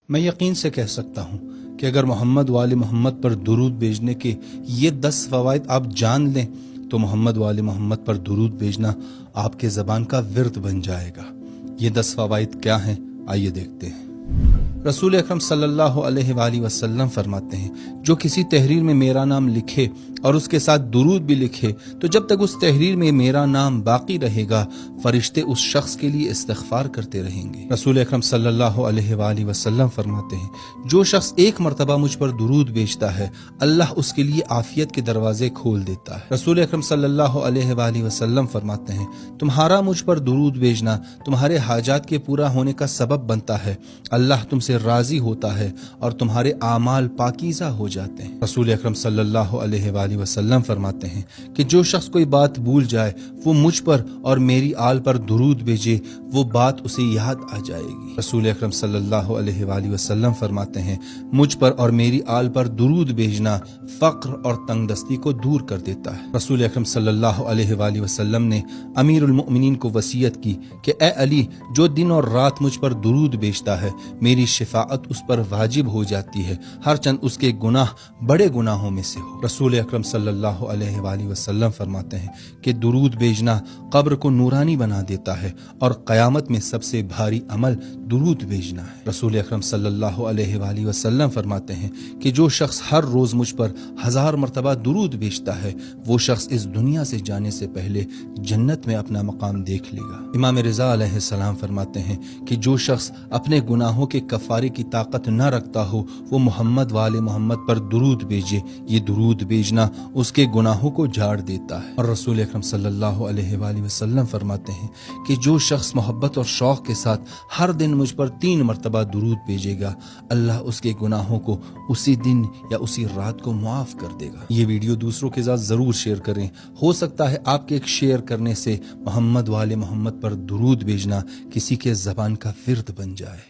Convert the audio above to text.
میں یقین سے کہہ سکتا ہوں کہ اگر محمد وآل محمد پر درود بھیجنے کے یہ 10 فوائد آپ جان لیں تو محمد وآل محمد پر درود بھیجنا آپ کے زبان کا ورد بن جائے گا۔ یہ 10 فوائد کیا ہیں؟ آئیے دیکھتے ہیں۔ رسول اکرم صلی اللہ علیہ وآلہ وسلم فرماتے ہیں جو کسی تحریر میں میرا نام لکھے اور اس کے ساتھ درود بھی لکھے تو جب تک اس تحریر میں میرا نام باقی رہے گا فرشتے اس شخص کے لیے استغفار کرتے رہیں گے۔ رسول اکرم صلی اللہ علیہ وآلہ وسلم فرماتے ہیں جو شخص ایک مرتبہ مجھ پر درود بھیجتا ہے اللہ اس کے لیے عافیت کے دروازے کھول دیتا ہے۔ رسول اکرم صلی اللہ علیہ وآلہ وسلم فرماتے ہیں تمہارا مجھ پر درود بھیجنا تمہارے حاجات کے پورا ہونے کا سبب بنتا ہے، اللہ تم سے راضی ہوتا ہے اور تمہارے اعمال پاکیزہ ہو جاتے ہیں۔ رسول اکرم صلی اللہ علیہ وآلہ وسلم فرماتے ہیں کہ جو شخص کوئی بات بھول جائے وہ مجھ پر اور میری آل پر درود بھیجے وہ بات اسے یاد آ جائے گی۔ رسول اکرم صلی اللہ علیہ وآلہ وسلم فرماتے ہیں مجھ پر اور میری آل پر درود بھیجنا فقر اور تنگ دستی کو دور کر دیتا ہے۔ رسول اکرم صلی اللہ علیہ وآلہ وسلم نے امیر المؤمنین کو وصیت کی کہ اے علی جو دن اور رات مجھ پر درود بھیجتا ہے میری شفاعت اس پر واجب ہو جاتی ہے ہر چند اس کے گناہ بڑے گناہوں میں سے ہو۔ رسول اکرم صلی اللہ علیہ وآلہ وسلم فرماتے ہیں کہ درود بھیجنا قبر کو نورانی بنا دیتا ہے اور قیامت میں سب سے بھاری عمل درود بھیجنا ہے۔ رسول اکرم صلی اللہ علیہ وآلہ وسلم فرماتے ہیں کہ جو شخص ہر روز مجھ پر 1000 مرتبہ درود بھیجتا ہے وہ شخص اس دنیا سے جانے سے پہلے جنت میں اپنا مقام دیکھ لے گا۔ امام رضا علیہ السلام فرماتے ہیں کہ جو شخص اپنے گناہوں کے کفارے کی طاقت نہ رکھتا ہو وہ محمد وآل محمد پر درود بھیجے، یہ درود بھیجنا اس کے گناہوں کو جھاڑ دیتا ہے۔ اور رسول اکرم صلی اللہ علیہ وآلہ وسلم فرماتے ہیں کہ جو شخص محبت اور شوق کے ساتھ ہر دن مجھ پر 3 مرتبہ درود بھیجے گا اللہ اس کے گناہوں کو اسی دن یا اسی رات کو معاف کر دے گا۔ یہ ویڈیو دوسروں کے ساتھ ضرور شیئر کریں، ہو سکتا ہے آپ کے ایک شیئر کرنے سے محمد وآل محمد پر درود بھیجنا کسی کے زبان کا ورد بن جائے۔